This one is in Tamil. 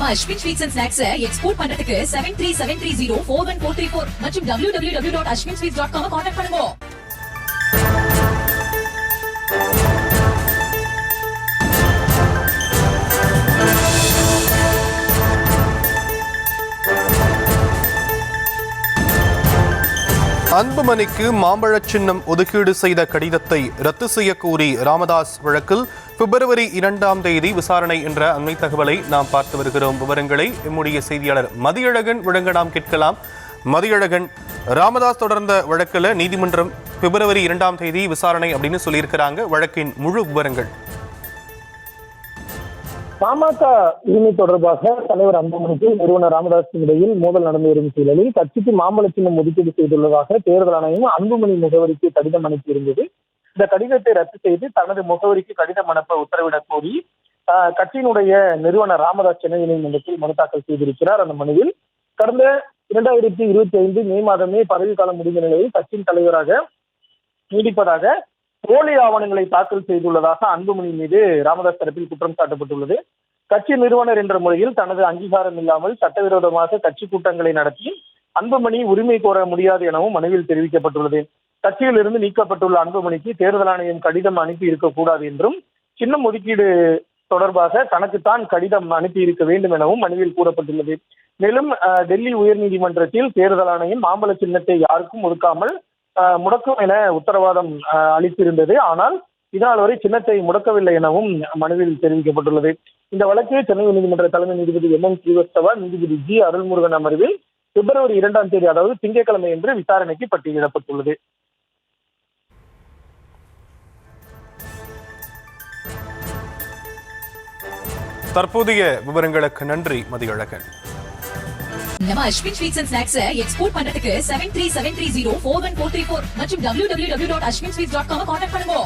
நம்ம Ashwin sweets and snacks export பண்றதுக்கு 7373041434 மற்றும் www.ashwinsweets.com கான்டாக்ட் பண்ணுங்க. அன்புமணிக்கு மாம்பழ சின்னம் ஒதுக்கீடு செய்த கடிதத்தை ரத்து செய்ய கோரி ராமதாஸ் வழக்கில் பிப்ரவரி 2ஆம் தேதி விசாரணை என்ற அண்மை தகவலை நாம் பார்த்து வருகிறோம். விவரங்களை நம்முடைய செய்தியாளர் மதியழகன் வழங்க நாம் கேட்கலாம். மதியழகன், ராமதாஸ் தொடர்ந்த வழக்கில் நீதிமன்றம் பிப்ரவரி 2ஆம் தேதி விசாரணை அப்படின்னு சொல்லியிருக்கிறாங்க. வழக்கின் முழு விவரங்கள். பாமக உரிமை தொடர்பாக தலைவர் அன்புமணிக்கு நிறுவனர் ராமதாஸ் இடையில் மோதல் நடந்து வரும் சூழலில் கட்சிக்கு மாம்பழ சின்னம் ஒதுக்கீடு செய்துள்ளதாக தேர்தல் ஆணையம் அன்புமணி முகவரிக்கு கடிதம் அனுப்பியிருந்தது. இந்த கடிதத்தை ரத்து செய்து தனது முகவரிக்கு கடிதம் அனுப்ப உத்தரவிடக் கோரி கட்சியினுடைய நிறுவனர் ராமதாஸ் சென்னை நீதிமன்றத்தில் மனு தாக்கல் செய்திருக்கிறார். அந்த மனுவில் கடந்த 2025 மே மாதமே பதவிக்காலம் முடிந்த நிலையில் கட்சியின் தலைவராக நீடிப்பதாக போலி ஆவணங்களை தாக்கல் செய்துள்ளதாக அன்புமணி மீது ராமதாஸ் தரப்பில் குற்றம் சாட்டப்பட்டுள்ளது. கட்சி நிறுவனர் என்ற முறையில் தனது அங்கீகாரம் இல்லாமல் சட்டவிரோதமாக கட்சி கூட்டங்களை நடத்தி அன்புமணி உரிமை கோர முடியாது எனவும் மனுவில் தெரிவிக்கப்பட்டுள்ளது. கட்சியில் இருந்து நீக்கப்பட்டுள்ள அன்புமணிக்கு தேர்தல் ஆணையம் கடிதம் அனுப்பி இருக்கக்கூடாது என்றும், சின்னம் ஒதுக்கீடு தொடர்பாக தனக்குத்தான் கடிதம் அனுப்பி இருக்க வேண்டும் எனவும் மனுவில் கூறப்பட்டுள்ளது. மேலும் டெல்லி உயர்நீதிமன்றத்தில் தேர்தல் ஆணையம் மாம்பழ சின்னத்தை யாருக்கும் ஒதுக்காமல் முடக்கும் என உத்தரவாதம் அளித்திருந்தது. ஆனால் இதனால் வரை சின்னத்தை முடக்கவில்லை எனவும் மனுவில் தெரிவிக்கப்பட்டுள்ளது. இந்த வழக்கு சென்னை நீதிமன்ற தலைமை நீதிபதி MM ஸ்ரீவத்சவா, நீதிபதி G அருள்முருகன் அமர்வில் பிப்ரவரி 2ஆம் தேதி, அதாவது திங்கட்கிழமை என்று விசாரணைக்கு பட்டியலிடப்பட்டுள்ளது. தற்போதைய விவரங்களுக்கு நன்றி மதியழகன். நம்ம Ashwin sweets and snacks export பண்றதுக்கு 7373041434 மற்றும் www.ashwinsweets.com கான்டாக்ட் பண்ணுங்க.